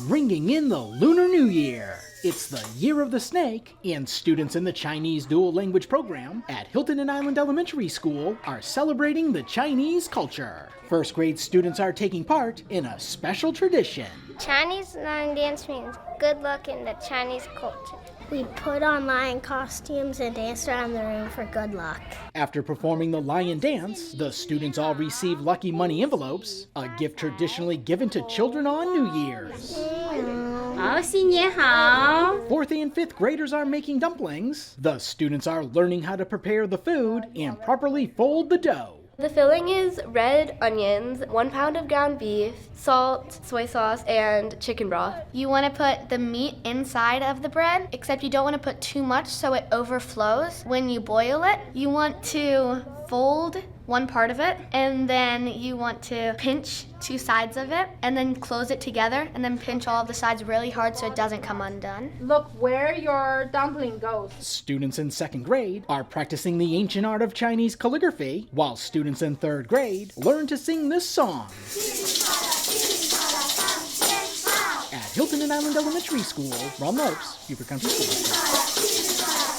ringing in the Lunar New Year. It's the Year of the Snake, and students in the Chinese dual language program at Hilton and Island Elementary School are celebrating the Chinese culture. First grade students are taking part in a special tradition. Chinese lion dance means good luck in the Chinese culture. We put on lion costumes and dance around the room for good luck. After performing the lion dance, the students all receive lucky money envelopes, a gift traditionally given to children on New Year's. 好，新年好。 Fourth and fifth graders are making dumplings. The students are learning how to prepare the food and properly fold the dough. The filling is red onions, 1 pound of ground beef, salt, soy sauce, and chicken broth. You want to put the meat inside of the bread, except you don't want to put too much so it overflows when you boil it. You want to fold one part of it, and then you want to pinch 2 sides of it, and then close it together, and then pinch all of the sides really hard so it doesn't come undone. Look where your dumpling goes. Students in second grade are practicing the ancient art of Chinese calligraphy, while students in third grade learn to sing this song. At Hilton and Island Elementary School, Ron Lopes, Beaufort Country School District.